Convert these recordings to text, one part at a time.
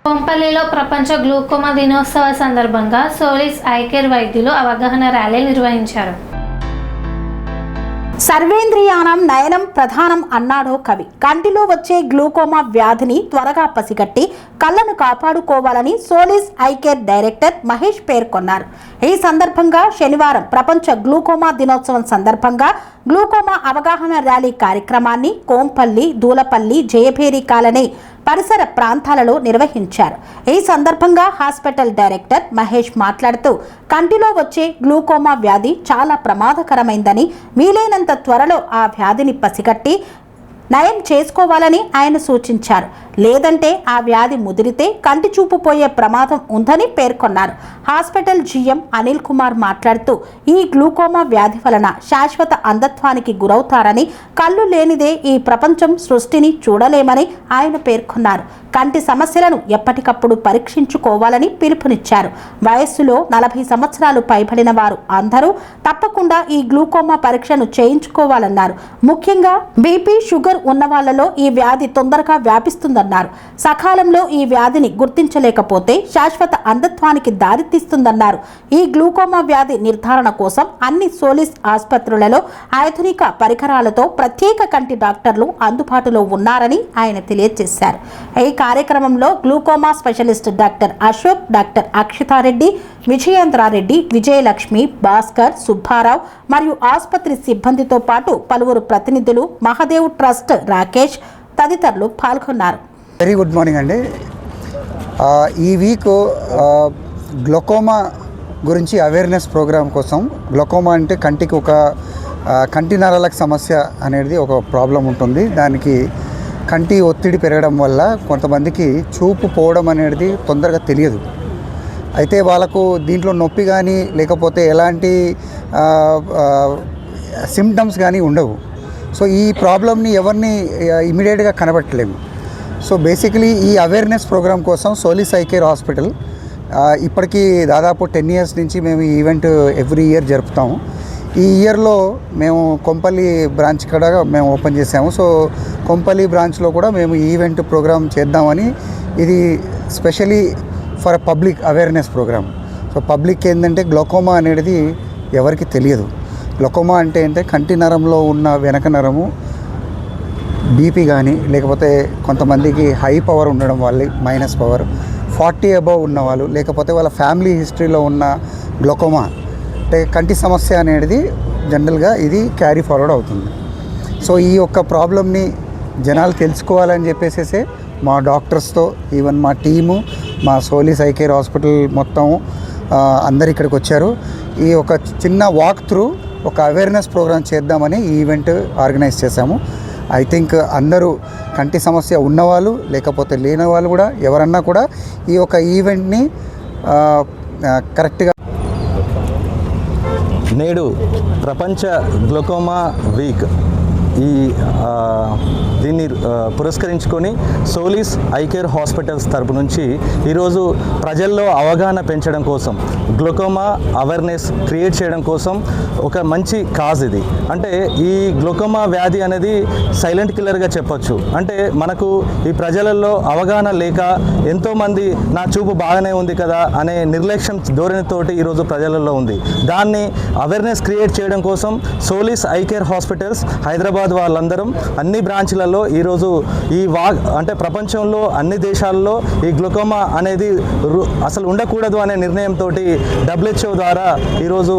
కొంపల్లిలో ప్రపంచ గ్లూకోమా దినోత్సవ సందర్భంగా సోలిస్ ఐ కేర్ వైద్యులు అవగాహన ర్యాలీ నిర్వహించారు. సర్వేంద్రియానం నయనం ప్రధానం అన్నాడో కవి. కంటిలో వచ్చే గ్లూకోమా వ్యాధిని త్వరగా పసిగట్టి కళ్ళను కాపాడుకోవాలని సోలిస్ ఐ కేర్ డైరెక్టర్ మహేష్ పేర్కొన్నారు. ఈ సందర్భంగా శనివారం ప్రపంచ గ్లూకోమా దినోత్సవం సందర్భంగా గ్లూకోమా అవగాహన ర్యాలీ కార్యక్రమాన్ని కోంపల్లి, దూలపల్లి, జయభేరి కాలనీ పరిసర ప్రాంతాలలో నిర్వహించారు. ఈ సందర్భంగా హాస్పిటల్ డైరెక్టర్ మహేష్ మాట్లాడుతూ కంటిలో వచ్చే గ్లూకోమా వ్యాధి చాలా ప్రమాదకరమైందని, వీలైనంత త్వరలో ఆ వ్యాధిని పసిగట్టి నయం చేసుకోవాలని ఆయన సూచించారు. లేదంటే ఆ వ్యాధి ముదిరితే కంటి చూపు పోయే ప్రమాదం ఉందని పేర్కొన్నారు. హాస్పిటల్ జీఎం అనిల్ కుమార్ మాట్లాడుతూ ఈ గ్లూకోమా వ్యాధి వలన శాశ్వత అంధత్వానికి గురవుతారని, కళ్ళు లేనిదే ఈ ప్రపంచం సృష్టిని చూడలేమని ఆయన పేర్కొన్నారు. కంటి సమస్యలను ఎప్పటికప్పుడు పరీక్షించుకోవాలని పిలుపునిచ్చారు. వయస్సులో 40 సంవత్సరాలు పైబడిన వారు అందరూ తప్పకుండా ఈ గ్లూకోమా పరీక్షను చేయించుకోవాలన్నారు. ముఖ్యంగా బీపీ, షుగర్ ఉన్న వాళ్లలో ఈ వ్యాధి తొందరగా వ్యాపిస్తుందన్నారు. సకాలంలో ఈ వ్యాధిని గుర్తించలేకపోతే శాశ్వత అంధత్వానికి దారితీస్తుందన్నారు. ఈ గ్లూకోమా వ్యాధి నిర్ధారణ కోసం అన్ని సోలిస్ ఆసుపత్రులలో ఆధునిక పరికరాలతో ప్రత్యేక కంటి డాక్టర్లు అందుబాటులో ఉన్నారని ఆయన తెలియజేశారు. ఈ కార్యక్రమంలో glaucoma specialist doctor Ashok, doctor Akshitha Reddy, Vijayendra Reddy, Vijayalakshmi, Bhaskar, Subbarao మరియు ఆసుపత్రి సిబ్బందితో పాటు పలువురు ప్రతినిధులు, మహాదేవ్ ట్రస్ట్ రాకేష్ తదితరులు పాల్గొన్నారు. వెరీ గుడ్ మార్నింగ్ అండి. ఈ వీక్ గ్లూకోమా గురించి అవేర్నెస్ ప్రోగ్రామ్ కోసం, గ్లూకోమా అంటే కంటికి ఒక కంటి నరాలకు సమస్య అనేది ఒక ప్రాబ్లం ఉంటుంది. దానికి కంటి ఒత్తిడి పెరగడం వల్ల కొంతమందికి చూపు పోవడం అనేది తొందరగా తెలియదు. అయితే వాళ్ళకు దీంట్లో నొప్పి కానీ లేకపోతే ఎలాంటి సిమ్టమ్స్ కానీ ఉండవు. సో ఈ ప్రాబ్లమ్ని ఎవరిని ఇమీడియట్గా కనబట్టలేము. సో బేసికలీ ఈ అవేర్నెస్ ప్రోగ్రామ్ కోసం సోలిస్ ఐ కేర్ హాస్పిటల్ ఇప్పటికీ దాదాపు 10 years నుంచి మేము ఈ ఈవెంట్ ఎవ్రీ ఇయర్ జరుపుతాము. ఈ ఇయర్లో మేము కొంపల్లి బ్రాంచ్ కూడా మేము ఓపెన్ చేసాము. సో కొంపల్లి బ్రాంచ్లో కూడా మేము ఈవెంట్ ప్రోగ్రామ్ చేద్దామని, ఇది specially for public awareness program. So public ఏంటంటే గ్లూకోమా అనేది ఎవరికి తెలియదు. గ్లూకోమా అంటే కంటి నరంలో ఉన్న వెనక నరము బీపీ కానీ లేకపోతే కొంతమందికి హై పవర్ ఉండడం వల్ల మైనస్ పవర్, 40 above ఉన్నవాళ్ళు, లేకపోతే వాళ్ళ ఫ్యామిలీ హిస్టరీలో ఉన్న గ్లూకోమా అంటే కంటి సమస్య అనేది జనరల్గా ఇది క్యారీ ఫార్వర్డ్ అవుతుంది. సో ఈ యొక్క ప్రాబ్లమ్ని జనాలు తెలుసుకోవాలని చెప్పేసి మా డాక్టర్స్తో, ఈవెన్ మా టీము, మా సోలిస్ ఐ కేర్ హాస్పిటల్ మొత్తం అందరు ఇక్కడికి వచ్చారు. ఈ ఒక చిన్న వాక్ త్రూ ఒక అవేర్నెస్ ప్రోగ్రామ్ చేద్దామని ఈ ఈవెంట్ ఆర్గనైజ్ చేశాము. ఐ థింక్ అందరూ కంటి సమస్య ఉన్నవాళ్ళు లేకపోతే లేని వాళ్ళు కూడా ఎవరన్నా కూడా ఈ యొక్క ఈవెంట్ని కరెక్ట్గా. నేడు ప్రపంచ గ్లూకోమా వీక్ దీన్ని పురస్కరించుకొని సోలిస్ ఐ కేర్ హాస్పిటల్స్ తరపు నుంచి ఈరోజు ప్రజల్లో అవగాహన పెంచడం కోసం, గ్లూకోమా అవేర్నెస్ క్రియేట్ చేయడం కోసం ఒక మంచి కాజ్ ఇది. అంటే ఈ గ్లూకోమా వ్యాధి అనేది సైలెంట్ కిల్లర్గా చెప్పొచ్చు. అంటే మనకు ఈ ప్రజలలో అవగాహన లేక ఎంతోమంది నా చూపు బాగానే ఉంది కదా అనే నిర్లక్ష్యం ధోరణితోటి ఈరోజు ప్రజలలో ఉంది. దాన్ని అవేర్నెస్ క్రియేట్ చేయడం కోసం సోలిస్ ఐ కేర్ హాస్పిటల్స్ హైదరాబాద్ వాళ్ళందరం అన్ని బ్రాంచ్లలో ఈరోజు అంటే ప్రపంచంలో అన్ని దేశాల్లో ఈ గ్లూకోమా అనేది అసలు ఉండకూడదు అనే నిర్ణయంతో WHO ద్వారా ఈరోజు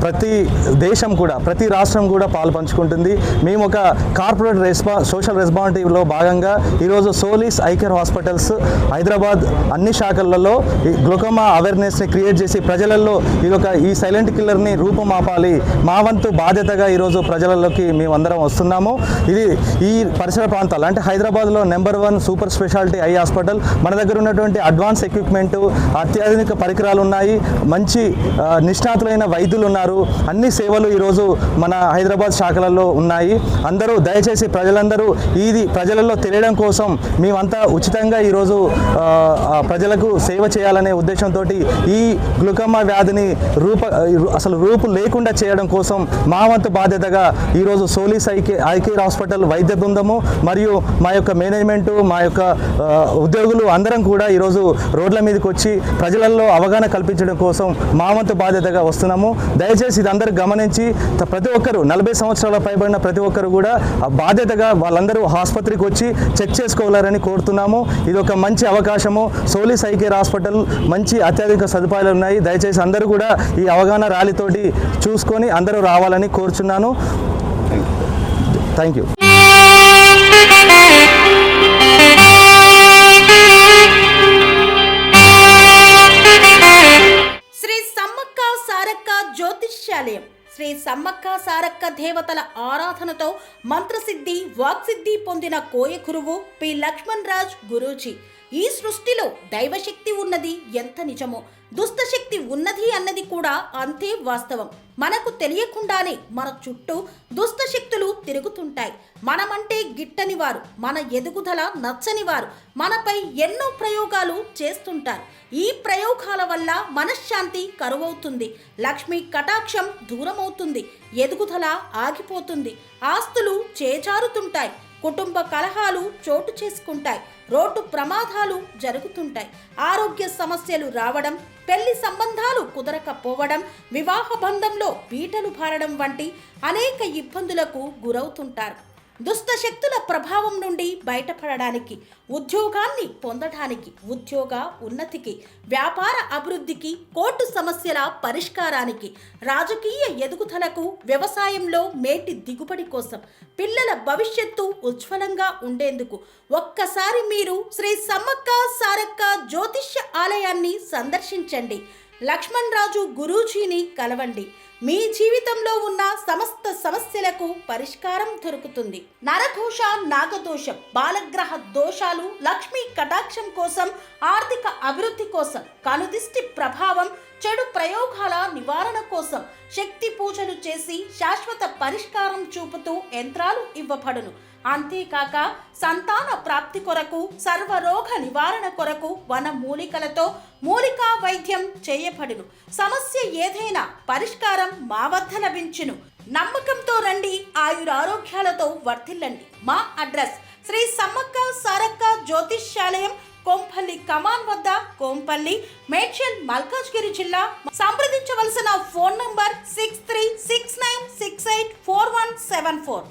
ప్రతి దేశం కూడా, ప్రతి రాష్ట్రం కూడా పాల్పంచుకుంటుంది. మేము ఒక కార్పొరేట్ సోషల్ రెస్పాన్సిబిలిటీలో భాగంగా ఈరోజు సోలిస్ ఐ కేర్ హాస్పిటల్స్ హైదరాబాద్ అన్ని శాఖలలో ఈ గ్లూకోమా అవేర్నెస్ని క్రియేట్ చేసి ప్రజలలో ఈ సైలెంట్ కిల్లర్ని రూపమాపాలి, మా వంతు బాధ్యతగా ఈరోజు ప్రజలలోకి మేమందరం వస్తున్నాము. ఇది ఈ పరిసర ప్రాంతాలు అంటే హైదరాబాద్లో number 1 super speciality eye hospital. మన దగ్గర ఉన్నటువంటి అడ్వాన్స్ ఎక్విప్మెంట్, అత్యాధునిక పరికరాలు ఉన్నాయి, మంచి నిష్ణాతులైన వైద్యులు ఉన్నారు. అన్ని సేవలు ఈరోజు మన హైదరాబాద్ శాఖలలో ఉన్నాయి. అందరూ దయచేసి ప్రజలందరూ ఇది ప్రజలలో తెలియడం కోసం మేమంతా ఉచితంగా ఈరోజు ప్రజలకు సేవ చేయాలనే ఉద్దేశంతో ఈ గ్లూకోమా వ్యాధిని రూపు లేకుండా చేయడం కోసం మా వంతు బాధ్యతగా ఈరోజు సోలిస్ సోలిస్ ఐకేర్ హాస్పిటల్ వైద్య బృందము మరియు మా యొక్క మేనేజ్మెంటు, మా యొక్క ఉద్యోగులు అందరం కూడా ఈరోజు రోడ్ల మీదకి వచ్చి ప్రజలలో అవగాహన కల్పించడం కోసం మా వంతు బాధ్యతగా వస్తున్నాము. దయచేసి ఇది అందరూ గమనించి ప్రతి ఒక్కరు 40 సంవత్సరాల పైబడిన ప్రతి ఒక్కరు కూడా బాధ్యతగా వాళ్ళందరూ ఆసుపత్రికి వచ్చి చెక్ చేసుకోవాలని కోరుతున్నాము. ఇది ఒక మంచి అవకాశము. సోలిస్ ఐకేర్ హాస్పిటల్ మంచి అత్యాధునిక సదుపాయాలు ఉన్నాయి. దయచేసి అందరూ కూడా ఈ అవగాహన ర్యాలీతోటి చూసుకొని అందరూ రావాలని కోరుచున్నాను. Thank you. శ్రీ సమ్మక్క సారక్క జ్యోతిష్యాలయం శ్రీ సమ్మక్క సారక్క దేవతల ఆరాధనతో మంత్రసిద్ధి వాక్సిద్ధి పొందిన కోయ గురువు పి లక్ష్మణ్ రాజ్ గురూజీ. ఈ సృష్టిలో దైవశక్తి ఉన్నది ఎంత నిజమో, దుష్టశక్తి ఉన్నది అన్నది కూడా అంతే వాస్తవం. మనకు తెలియకుండానే మన చుట్టూ దుష్టశక్తులు తిరుగుతుంటాయి. మనమంటే గిట్టని వారు, మన ఎదుగుదల నచ్చని వారు మనపై ఎన్నో ప్రయోగాలు చేస్తుంటారు. ఈ ప్రయోగాల వల్ల మనశ్శాంతి కరువవుతుంది, లక్ష్మీ కటాక్షం దూరమవుతుంది, ఎదుగుదల ఆగిపోతుంది, ఆస్తులు చేజారుతుంటాయి, కుటుంబ కలహాలు చోటు చేసుకుంటాయి, రోడ్డు ప్రమాదాలు జరుగుతుంటాయి, ఆరోగ్య సమస్యలు రావడం, పెళ్లి సంబంధాలు కుదరకపోవడం, వివాహ బంధంలో బీటలు భారడం వంటి అనేక ఇబ్బందులకు గురవుతుంటారు. దుష్ట శక్తుల ప్రభావం నుండి బయటపడడానికి, ఉద్యోగాన్ని పొందడానికి, ఉద్యోగ ఉన్నతికి, వ్యాపార అభివృద్ధికి, కోర్టు సమస్యల పరిష్కారానికి, రాజకీయ ఎదుగుదలకు, వ్యవసాయంలో మేటి దిగుబడి కోసం, పిల్లల భవిష్యత్తు ఉజ్వలంగా ఉండేందుకు ఒక్కసారి మీరు శ్రీ సమ్మక్క సారక్క జ్యోతిష్య ఆలయాన్ని సందర్శించండి. లక్ష్మణ్ రాజు గురూజీని కలవండి. మీ జీవితంలో ఉన్న సమస్త సమస్యలకు పరిష్కారం దొరుకుతుంది. నరఘోష, నాగదోషం, బాలగ్రహ దోషాలు, లక్ష్మీ కటాక్షం కోసం, ఆర్థిక అభివృద్ధి కోసం, కనుదిష్టి ప్రభావం, చెడు ప్రయోగాల నివారణ కోసం శక్తి పూజలు చేసి శాశ్వత పరిష్కారం చూపుతూ యంత్రాలు ఇవ్వబడును. అంతేకాక సంతాన ప్రాప్తి కొరకు, సర్వరోగ నివారణ కొరకు వన మూలికలతో మూలికా వైద్యం చేయబడును. సమస్య ఏదైనా పరిష్కారం మా వద్ద లభించును. నమ్మకంతో రండి, ఆయురారోగ్యాలతో వర్ధిల్లండి. మా అడ్రస్ శ్రీ సమ్మక్క సారక్క జ్యోతిష్యాలయం, కోంపల్లి కమాన్ వద్ద, కోంపల్లి, మేడ్చల్, మల్కాజ్గిరి జిల్లా. సంప్రదించవలసిన ఫోన్ నంబర్ 6369684174.